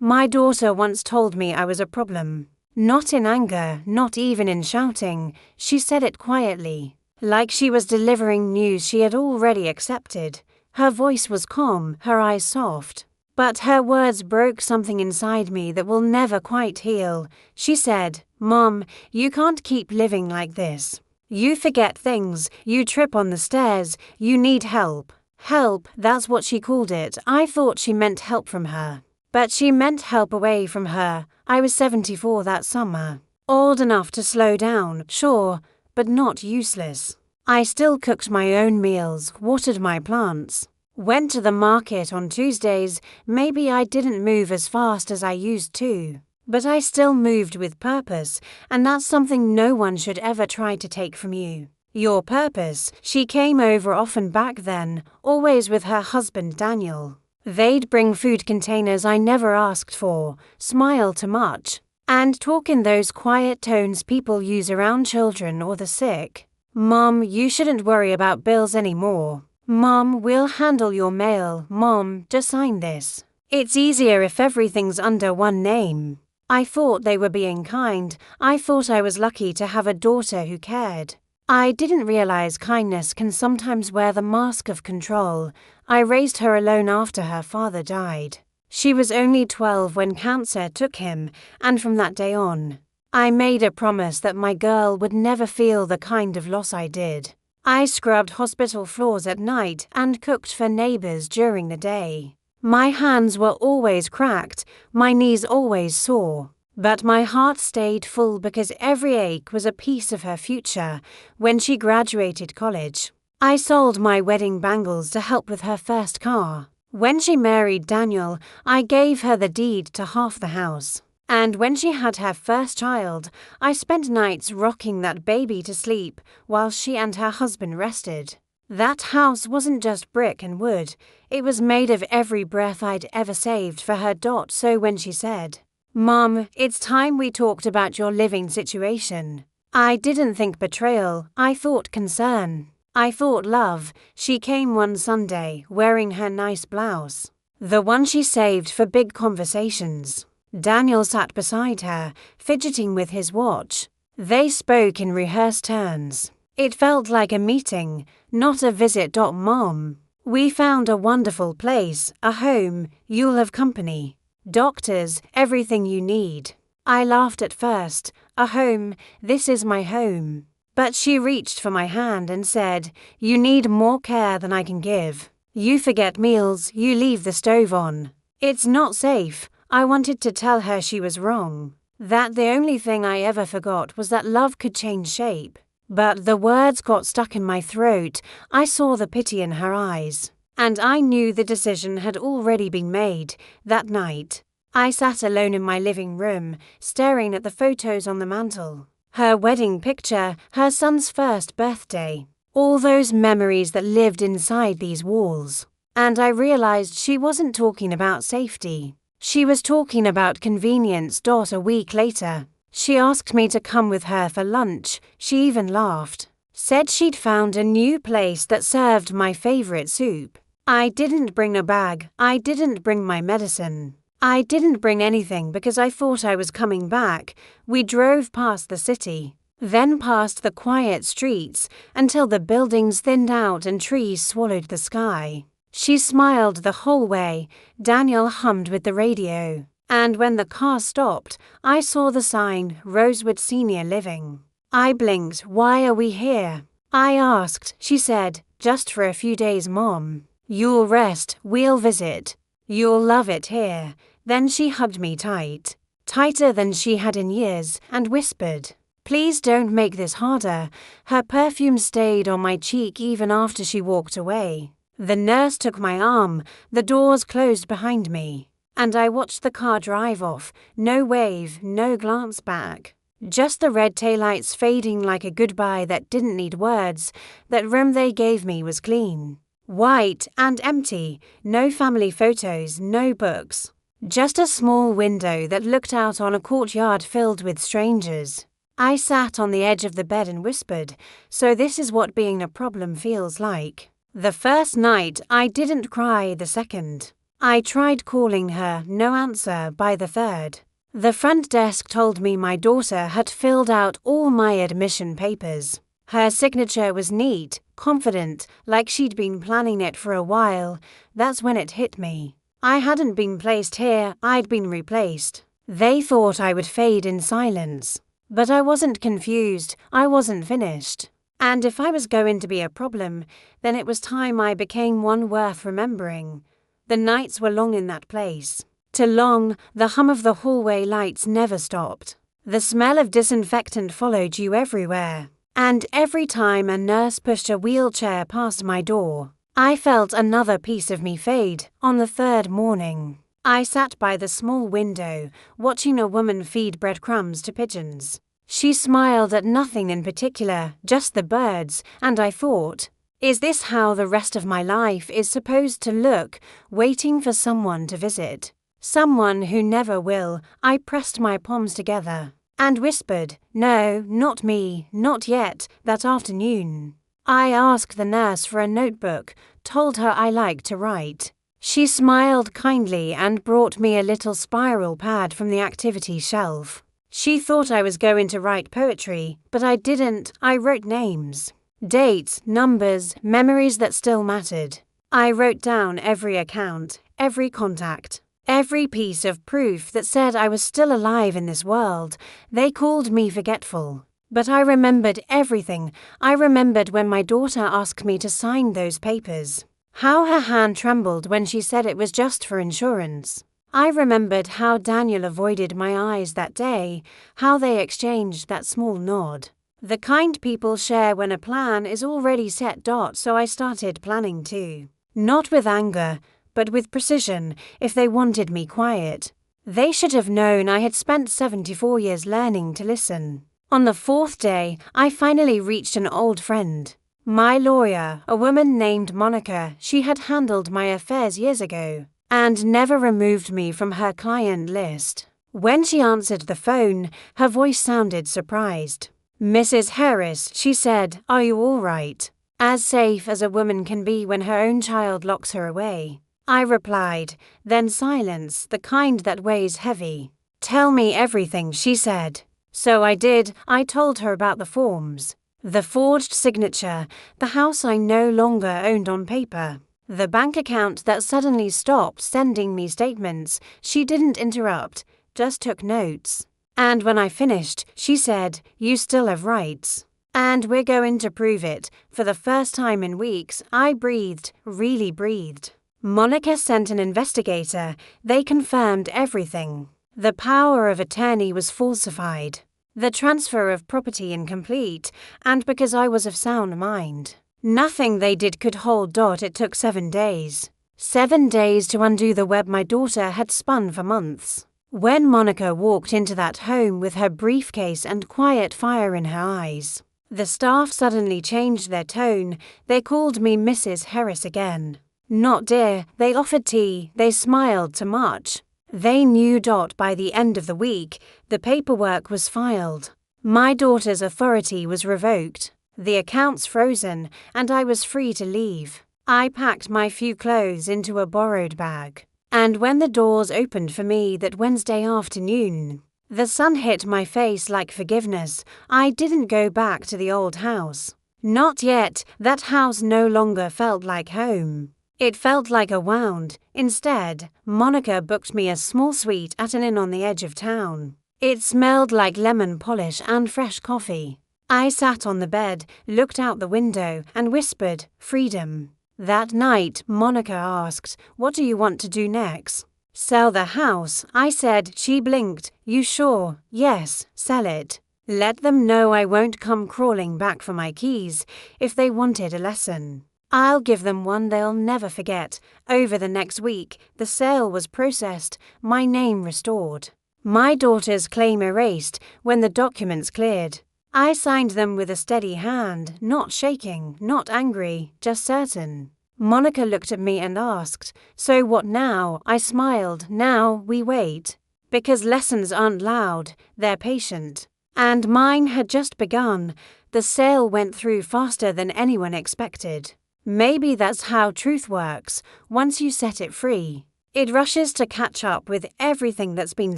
My daughter once told me I was a problem. Not in anger, not even in shouting, she said it quietly, like she was delivering news she had already accepted. Her voice was calm, her eyes soft. But her words broke something inside me that will never quite heal. She said, "Mom, you can't keep living like this. You forget things, you trip on the stairs, you need help." Help, that's what she called it. I thought she meant help from her. But she meant help away from her. I was 74 that summer. Old enough to slow down, sure, but not useless. I still cooked my own meals, watered my plants, went to the market on Tuesdays. Maybe I didn't move as fast as I used to, but I still moved with purpose, and that's something no one should ever try to take from you. Your purpose. She came over often back then, always with her husband Daniel. They'd bring food containers I never asked for, smile too much, and talk in those quiet tones people use around children or the sick. "Mom, you shouldn't worry about bills anymore. Mom, we'll handle your mail. Mom, just sign this. It's easier if everything's under one name." I thought they were being kind. I thought I was lucky to have a daughter who cared. I didn't realize kindness can sometimes wear the mask of control. I raised her alone after her father died. She was only 12 when cancer took him, and from that day on, I made a promise that my girl would never feel the kind of loss I did. I scrubbed hospital floors at night and cooked for neighbors during the day. My hands were always cracked, my knees always sore. But my heart stayed full because every ache was a piece of her future. When she graduated college, I sold my wedding bangles to help with her first car. When she married Daniel, I gave her the deed to half the house. And when she had her first child, I spent nights rocking that baby to sleep while she and her husband rested. That house wasn't just brick and wood, it was made of every breath I'd ever saved for her. So when she said, "Mom, it's time we talked about your living situation," I didn't think betrayal, I thought concern. I thought love. She came one Sunday, wearing her nice blouse, the one she saved for big conversations. Daniel sat beside her, fidgeting with his watch. They spoke in rehearsed turns. It felt like a meeting, not a visit. "Mom, we found a wonderful place, a home, you'll have company. Doctors, everything you need." I laughed at first. "A home, this is my home." But she reached for my hand and said, "You need more care than I can give. You forget meals, you leave the stove on. It's not safe." I wanted to tell her she was wrong, that the only thing I ever forgot was that love could change shape. But the words got stuck in my throat. I saw the pity in her eyes. And I knew the decision had already been made. That night, I sat alone in my living room, staring at the photos on the mantel. Her wedding picture, her son's first birthday. All those memories that lived inside these walls. And I realized she wasn't talking about safety. She was talking about convenience. A week later, she asked me to come with her for lunch. She even laughed. Said she'd found a new place that served my favorite soup. I didn't bring a bag. I didn't bring my medicine. I didn't bring anything because I thought I was coming back. We drove past the city, then past the quiet streets until the buildings thinned out and trees swallowed the sky. She smiled the whole way. Daniel hummed with the radio. And when the car stopped, I saw the sign, Rosewood Senior Living. I blinked. "Why are we here?" I asked. She said, "Just for a few days, Mom. You'll rest, we'll visit. You'll love it here." Then she hugged me tight, tighter than she had in years, and whispered, "Please don't make this harder." Her perfume stayed on my cheek even after she walked away. The nurse took my arm, the doors closed behind me, and I watched the car drive off. No wave, no glance back. Just the red taillights fading like a goodbye that didn't need words. That room they gave me was clean, white and empty. No family photos, no books. Just a small window that looked out on a courtyard filled with strangers. I sat on the edge of the bed and whispered, "So this is what being a problem feels like." The first night, I didn't cry. The second, I tried calling her, no answer by the third. The front desk told me my daughter had filled out all my admission papers. Her signature was neat, confident, like she'd been planning it for a while. That's when it hit me. I hadn't been placed here, I'd been replaced. They thought I would fade in silence. But I wasn't confused, I wasn't finished. And if I was going to be a problem, then it was time I became one worth remembering. The nights were long in that place. Too long, the hum of the hallway lights never stopped. The smell of disinfectant followed you everywhere. And every time a nurse pushed a wheelchair past my door, I felt another piece of me fade. On the third morning, I sat by the small window, watching a woman feed breadcrumbs to pigeons. She smiled at nothing in particular, just the birds, and I thought, is this how the rest of my life is supposed to look, waiting for someone to visit? Someone who never will. I pressed my palms together and whispered, no, not me, not yet, that afternoon. I asked the nurse for a notebook, told her I liked to write. She smiled kindly and brought me a little spiral pad from the activity shelf. She thought I was going to write poetry, but I didn't. I wrote names, dates, numbers, memories that still mattered. I wrote down every account, every contact, every piece of proof that said I was still alive in this world. They called me forgetful. But I remembered everything. I remembered when my daughter asked me to sign those papers. How her hand trembled when she said it was just for insurance. I remembered how Daniel avoided my eyes that day, how they exchanged that small nod. The kind people share when a plan is already set. So I started planning too. Not with anger, but with precision, if they wanted me quiet. They should have known I had spent 74 years learning to listen. On the fourth day, I finally reached an old friend. My lawyer, a woman named Monica. She had handled my affairs years ago and never removed me from her client list. When she answered the phone, her voice sounded surprised. Mrs. Harris, she said, are you all right? As safe as a woman can be when her own child locks her away. I replied, then silence, the kind that weighs heavy. Tell me everything, she said. So I did. I told her about the forms, the forged signature, the house I no longer owned on paper, the bank account that suddenly stopped sending me statements. She didn't interrupt, just took notes. And when I finished, she said, you still have rights. And we're going to prove it. For the first time in weeks, I breathed, really breathed. Monica sent an investigator. They confirmed everything. The power of attorney was falsified. The transfer of property incomplete. And because I was of sound mind, nothing they did could hold. It took 7 days. 7 days to undo the web my daughter had spun for months. When Monica walked into that home with her briefcase and quiet fire in her eyes, the staff suddenly changed their tone. They called me Mrs. Harris again. Not dear, they offered tea, they smiled too much. They knew. By the end of the week, the paperwork was filed. My daughter's authority was revoked, the accounts frozen, and I was free to leave. I packed my few clothes into a borrowed bag. And when the doors opened for me that Wednesday afternoon, the sun hit my face like forgiveness. I didn't go back to the old house. Not yet. That house no longer felt like home. It felt like a wound. Instead, Monica booked me a small suite at an inn on the edge of town. It smelled like lemon polish and fresh coffee. I sat on the bed, looked out the window, and whispered, freedom. That night, Monica asked, what do you want to do next? Sell the house, I said. She blinked. You sure? Yes, sell it. Let them know I won't come crawling back for my keys. If they wanted a lesson, I'll give them one they'll never forget. Over the next week, the sale was processed, my name restored. My daughter's claim erased when the documents cleared. I signed them with a steady hand, not shaking, not angry, just certain. Monica looked at me and asked, so what now? I smiled. Now we wait. Because lessons aren't loud, they're patient. And mine had just begun. The sale went through faster than anyone expected. Maybe that's how truth works. Once you set it free, It rushes to catch up with everything that's been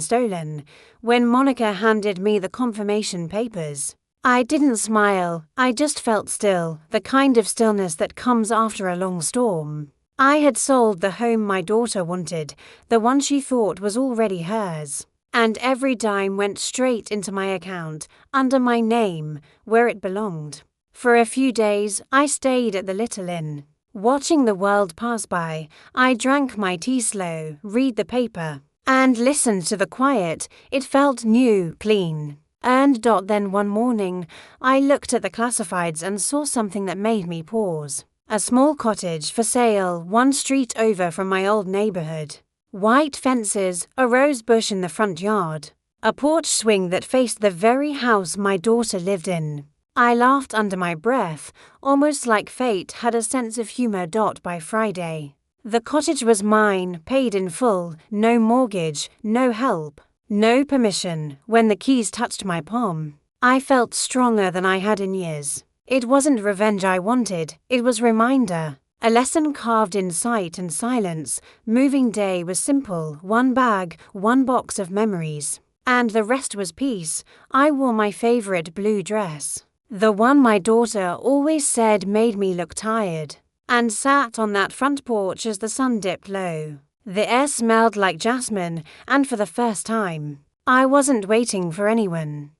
stolen. When Monica handed me the confirmation papers, I didn't smile, I just felt still, the kind of stillness that comes after a long storm. I had sold the home my daughter wanted, the one she thought was already hers. And every dime went straight into my account, under my name, where it belonged. For a few days, I stayed at the little inn. Watching the world pass by, I drank my tea slow, read the paper, and listened to the quiet. It felt new, clean. Then one morning, I looked at the classifieds and saw something that made me pause. A small cottage for sale, one street over from my old neighborhood. White fences, a rose bush in the front yard, a porch swing that faced the very house my daughter lived in. I laughed under my breath, almost like fate had a sense of humor. By Friday, the cottage was mine, paid in full, no mortgage, no help, no permission. When the keys touched my palm, I felt stronger than I had in years. It wasn't revenge I wanted, it was reminder. A lesson carved in sight and silence. Moving day was simple, one bag, one box of memories. And the rest was peace. I wore my favorite blue dress, the one my daughter always said made me look tired, and sat on that front porch as the sun dipped low. The air smelled like jasmine, and for the first time, I wasn't waiting for anyone.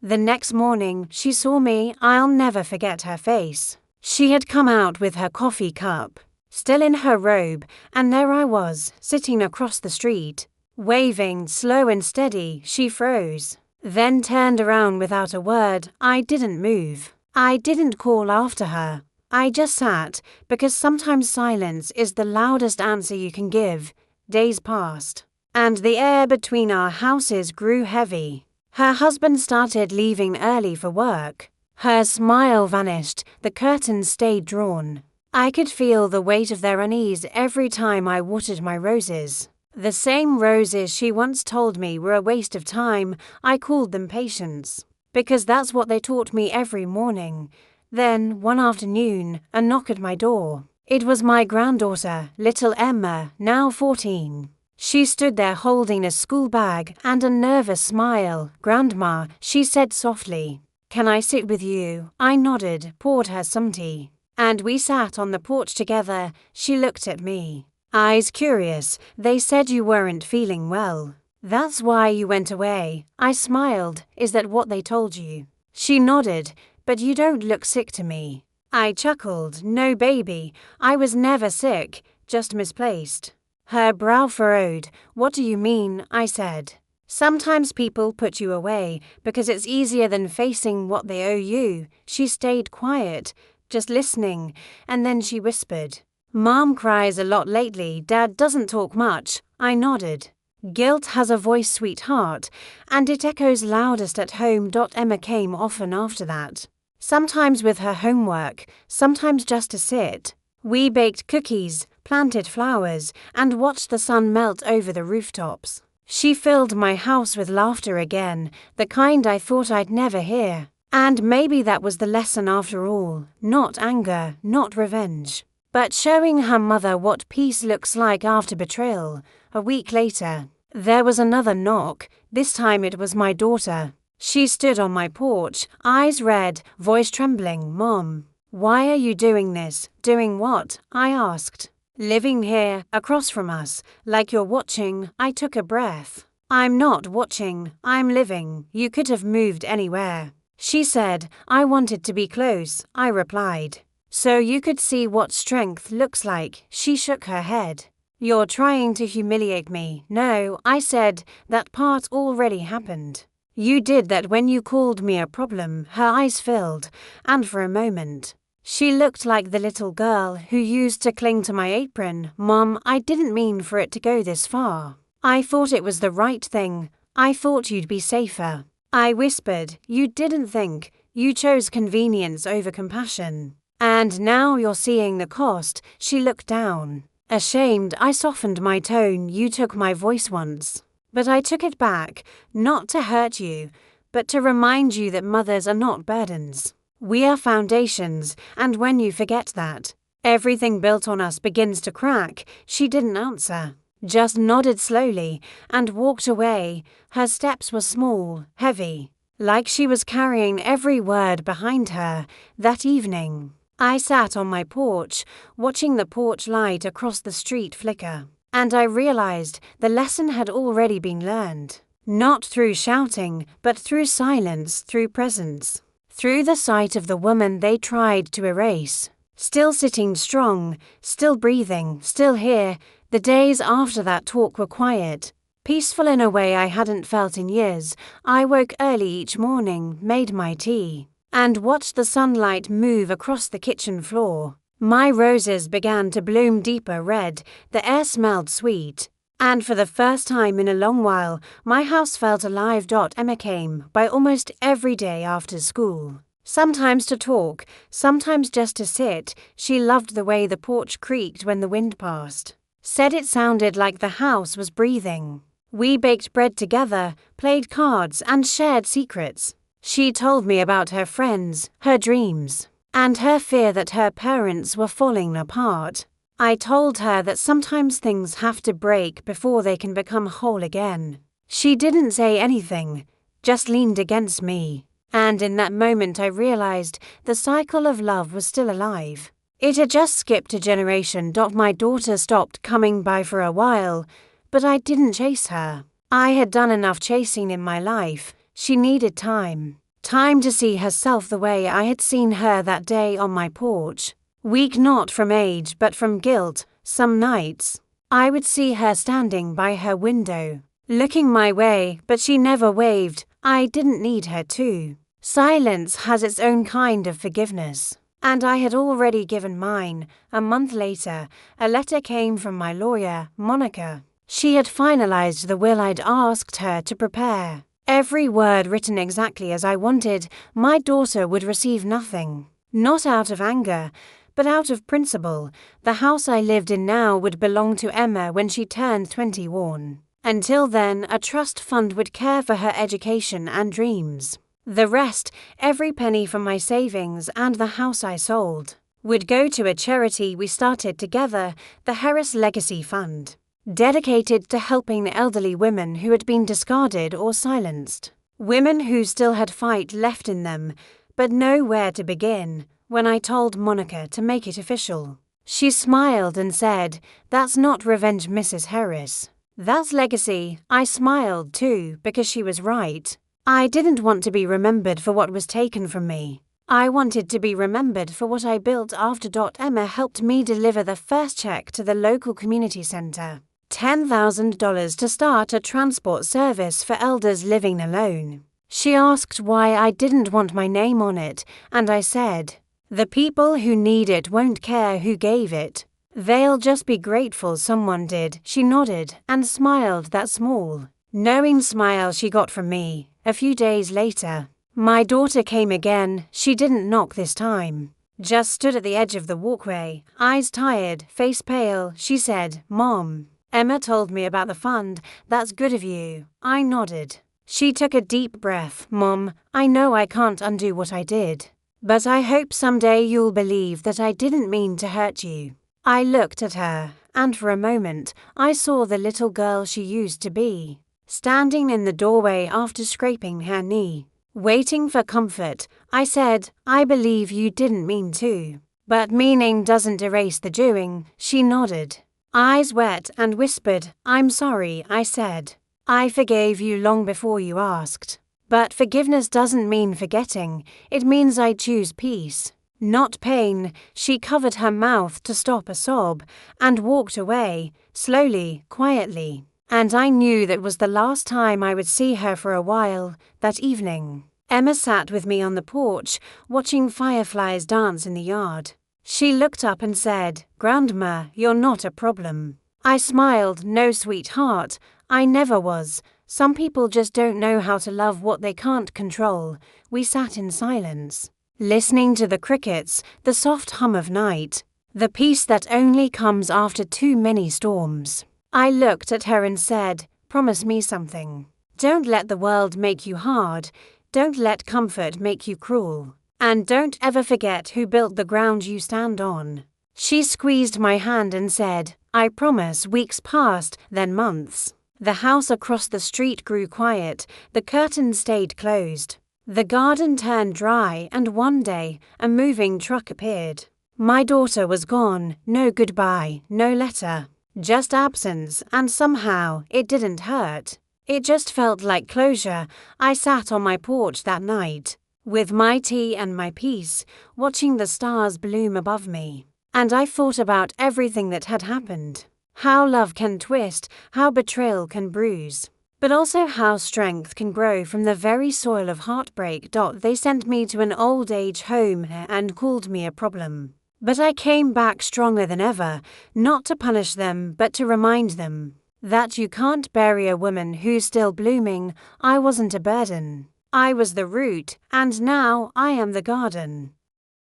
The next morning, she saw me. I'll never forget her face. She had come out with her coffee cup, still in her robe, and there I was, sitting across the street, waving, slow and steady. She froze, then turned around without a word. I didn't move. I didn't call after her. I just sat, because sometimes silence is the loudest answer you can give. Days passed, and the air between our houses grew heavy. Her husband started leaving early for work. Her smile vanished, the curtains stayed drawn. I could feel the weight of their unease every time I watered my roses. The same roses she once told me were a waste of time. I called them patience, because that's what they taught me every morning. Then, one afternoon, a knock at my door. It was my granddaughter, little Emma, now 14. She stood there holding a school bag and a nervous smile. "Grandma," she said softly. "Can I sit with you?" I nodded, poured her some tea, and we sat on the porch together. She looked at me, eyes curious. "They said you weren't feeling well. That's why you went away." I smiled. "Is that what they told you?" She nodded. "But you don't look sick to me." I chuckled. "No, baby, I was never sick, just misplaced." Her brow furrowed. "What do you mean?" I said. "Sometimes people put you away because it's easier than facing what they owe you." She stayed quiet, just listening, and then she whispered, "Mom cries a lot lately. Dad doesn't talk much." I nodded. "Guilt has a voice, sweetheart, and it echoes loudest at home." Emma came often after that, sometimes with her homework, sometimes just to sit. We baked cookies, planted flowers, and watched the sun melt over the rooftops. She filled my house with laughter again, the kind I thought I'd never hear. And maybe that was the lesson after all. Not anger, not revenge, but showing her mother what peace looks like after betrayal. A week later, there was another knock. This time it was my daughter. She stood on my porch, eyes red, voice trembling. "Mom, why are you doing this?" "Doing what?" I asked. "Living here, across from us, like you're watching." I took a breath. "I'm not watching, I'm living. You could have moved anywhere." She said, "I wanted to be close." I replied, "So you could see what strength looks like." She shook her head. "You're trying to humiliate me." "No," I said, "that part already happened. You did that when you called me a problem." Her eyes filled, and for a moment, she looked like the little girl who used to cling to my apron. "Mom, I didn't mean for it to go this far. I thought it was the right thing. I thought you'd be safer." I whispered, "You didn't think. You chose convenience over compassion. And now you're seeing the cost." She looked down. Ashamed, I softened my tone. "You took my voice once, but I took it back, not to hurt you, but to remind you that mothers are not burdens. We are foundations, and when you forget that, everything built on us begins to crack." She didn't answer. just nodded slowly, and walked away. Her steps were small, heavy, like she was carrying every word behind her. That evening, I sat on my porch, watching the porch light across the street flicker, and I realized the lesson had already been learned. Not through shouting, but through silence, through presence. Through the sight of the woman they tried to erase. Still sitting strong, still breathing, still here. The days after that talk were quiet, peaceful in a way I hadn't felt in years. I woke early each morning, made my tea, and watched the sunlight move across the kitchen floor. My roses began to bloom deeper red, the air smelled sweet, and for the first time in a long while, my house felt alive. Emma came by almost every day after school. Sometimes to talk, sometimes just to sit. She loved the way the porch creaked when the wind passed. Said it sounded like the house was breathing. We baked bread together, played cards, and shared secrets. She told me about her friends, her dreams, and her fear that her parents were falling apart. I told her that sometimes things have to break before they can become whole again. She didn't say anything, just leaned against me, and in that moment I realized the cycle of love was still alive. It had just skipped a generation. My daughter stopped coming by for a while, but I didn't chase her. I had done enough chasing in my life. She needed time. Time to see herself the way I had seen her that day on my porch. Weak not from age but from guilt. Some nights, I would see her standing by her window, looking my way, but she never waved. I didn't need her to. Silence has its own kind of forgiveness, and I had already given mine. A month later, a letter came from my lawyer, Monica. She had finalized the will I'd asked her to prepare. Every word written exactly as I wanted. My daughter would receive nothing. Not out of anger, but out of principle. The house I lived in now would belong to Emma when she turned 21. Until then, a trust fund would care for her education and dreams. The rest, every penny from my savings and the house I sold, would go to a charity we started together, the Harris Legacy Fund, dedicated to helping the elderly women who had been discarded or silenced. Women who still had fight left in them, but nowhere to begin. When I told Monica to make it official, she smiled and said, "That's not revenge, Mrs. Harris. That's legacy." I smiled too, because she was right. I didn't want to be remembered for what was taken from me. I wanted to be remembered for what I built after. Emma helped me deliver the first check to the local community center. $10,000 to start a transport service for elders living alone. She asked why I didn't want my name on it, and I said, "The people who need it won't care who gave it. They'll just be grateful someone did." She nodded and smiled, that small, knowing smile she got from me. A few days later, my daughter came again. She didn't knock this time, just stood at the edge of the walkway, eyes tired, face pale. She said, "Mom, Emma told me about the fund. That's good of you." I nodded. She took a deep breath. "Mom, I know I can't undo what I did, but I hope someday you'll believe that I didn't mean to hurt you." I looked at her, and for a moment, I saw the little girl she used to be, standing in the doorway after scraping her knee, waiting for comfort. I said, "I believe you didn't mean to, but meaning doesn't erase the doing." She nodded, eyes wet, and whispered, "I'm sorry." I said, "I forgave you long before you asked. But forgiveness doesn't mean forgetting. It means I choose peace, not pain." She covered her mouth to stop a sob and walked away, slowly, quietly. And I knew that was the last time I would see her for a while. That evening, Emma sat with me on the porch, watching fireflies dance in the yard. She looked up and said, "Grandma, you're not a problem." I smiled. "No, sweetheart, I never was. Some people just don't know how to love what they can't control." We sat in silence, listening to the crickets, the soft hum of night, the peace that only comes after too many storms. I looked at her and said, "Promise me something. Don't let the world make you hard. Don't let comfort make you cruel. And don't ever forget who built the ground you stand on." She squeezed my hand and said, "I promise." Weeks passed, then months. The house across the street grew quiet, the curtains stayed closed. The garden turned dry, and one day, a moving truck appeared. My daughter was gone, no goodbye, no letter, just absence, and somehow it didn't hurt. It just felt like closure. I sat on my porch that night, with my tea and my peace, watching the stars bloom above me. And I thought about everything that had happened. How love can twist, how betrayal can bruise, but also how strength can grow from the very soil of heartbreak. They sent me to an old age home and called me a problem. But I came back stronger than ever, not to punish them, but to remind them that you can't bury a woman who's still blooming. I wasn't a burden. I was the root, and now I am the garden.